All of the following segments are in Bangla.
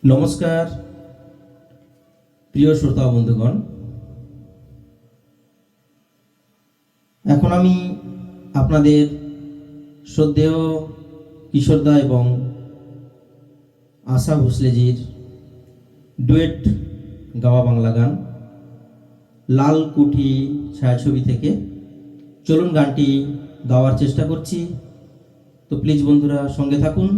নমস্কার প্রিয় শ্রোতা বন্ধুগণ, এখন আমি আপনাদের শ্রদ্ধেয় কিশোরদা এবং আশা ভোসলেজির ডুয়েট গাওয়া বাংলা গান লাল কুঠি ছায়াছবি থেকে চলুন গানটি গাওয়ার চেষ্টা করছি। তো প্লিজ বন্ধুরা সঙ্গে থাকুন।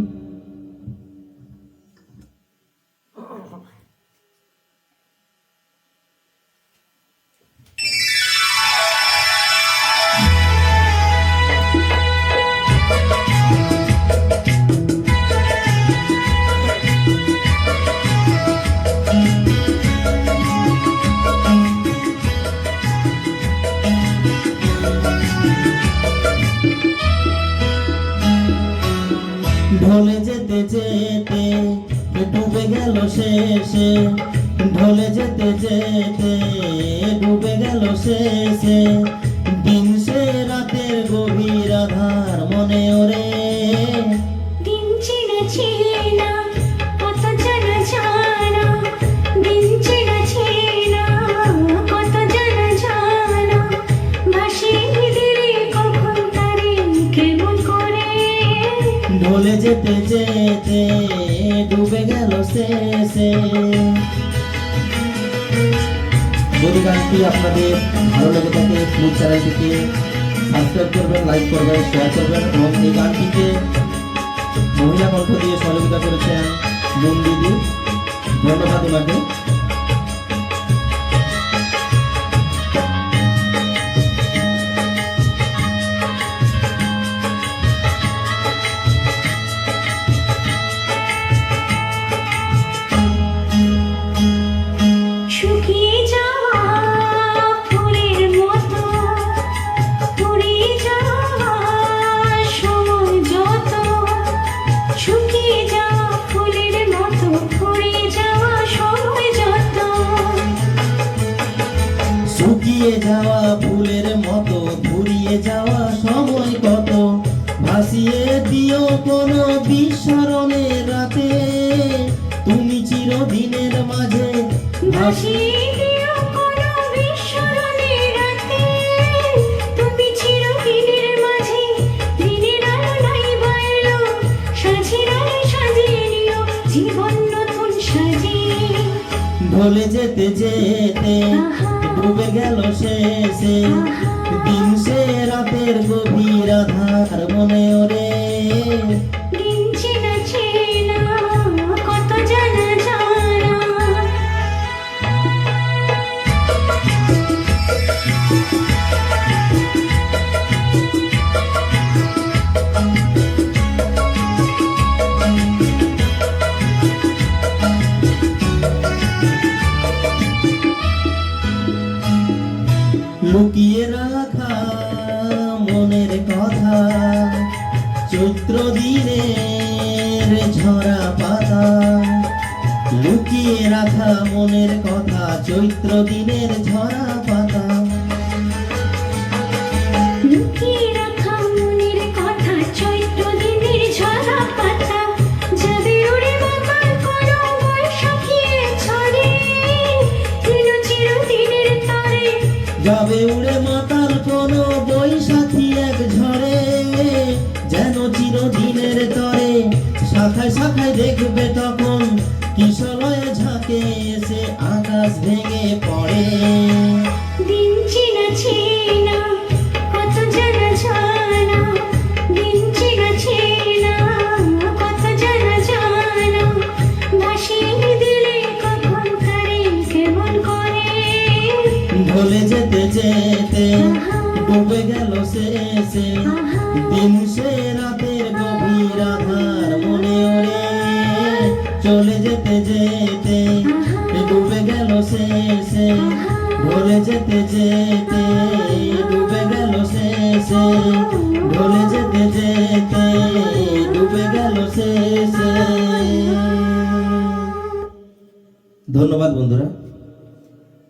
ঢলে যেতে যেতে ডুবে গেল শেষে, ঢলে যেতে যেতে ডুবে গেল শেষে, দিন সে রাতের গভীর আধার মনে ওরে। দিন চেনা চেনা কত জানা জানা, দিন চেনা চেনা কত জানা জানা, ভাসে দিলে কখন তারে কেমন করে। ঢলে যেতে যেতে ডুবে গেল শেষে। যদি গানটি আপনাদের ভালো লেগে থাকে প্লিজ চ্যানেলটিকে সাবস্ক্রাইব করবেন, লাইক করবেন, শেয়ার করবেন এবং এই গানটিকে মহিলা কণ্ঠ দিয়ে সহযোগিতা করেছেন মুন দিদি। ধন্যবাদ ওনাকে। শুকিয়ে যাওয়া ফুলের মতো ফুরিয়ে যাওয়া সময় যত, শুকিয়ে যাওয়া ফুলের মতো ফুরিয়ে যাওয়া সময় যত, শুকিয়ে যাওয়া ফুলের মতো ফুরিয়ে যাওয়া সময় কত, ভাসিয়ে দিও কোনো বিস্মরণের রাতে, তুমি চিরদিনের মাঝে ভাসিয়ে দিও কোনো বিস্মরণের রাতে, তুমি চিরদিনের মাঝে, দিনের আলো নাই বাইলো, সাঁঝের আলো সাজিয়ে নিও জীবন নতুন সাজিয়ে। ঢলে যেতে যেতে ডুবে গেল শেষে, দিন সে রাতের গভীর আধার মনে ওরে। দিন চেনা চেনা কত জানা জানা। লুকিয়ে রাখা মনের কথা, চৈত্র দিনের ঝরা পাতা, লুকিয়ে রাখা মনের কথা, চৈত্র দিনের ঝরা পাতা, লুকিয়ে রাখা মনের কথা, চৈত্র দিনের ঝরা পাতা, যাবে উড়ে বাঁকার কোনো বৈশাখীর ঝড়ে, এলো চিরদিনের তরে, যাবে উড়ে মাতাল কোনো বৈশাখী এক ঝড়ে, যেন চিরদিনের তরে, শাখায় শাখায় দেখবে তখন কিশলয়ে ঝাঁকে এসে আকাশ ভেঙে পড়ে। দিন চেনা চেনা কত জানা জানা, দিন চেনা চেনা কত জানা জানা, ভাসিয়ে দিলে কখন তারে কেমন করে। ঢলে যেতে যেতে ডুবে গেল শেষে, দিন সে রাতের গভীর আধার মনে ওরে। চলে যেতে যেতে ডুবে গেল শেষে, ঢলে যেতে যেতে ডুবে গেল শেষে, ঢলে যেতে যেতে ডুবে গেল শেষে। ধন্যবাদ বন্ধুরা।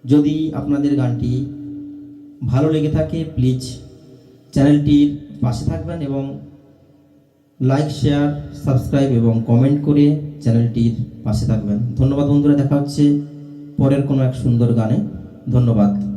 যদি আপনাদের গানটি ভালো লেগে থাকে প্লিজ চ্যানেলটির পাশে থাকবেন এবং লাইক, শেয়ার, সাবস্ক্রাইব এবং কমেন্ট করে চ্যানেলটির পাশে থাকবেন। ধন্যবাদ বন্ধুরা, দেখা হচ্ছে পরের কোনো এক সুন্দর গানে। ধন্যবাদ।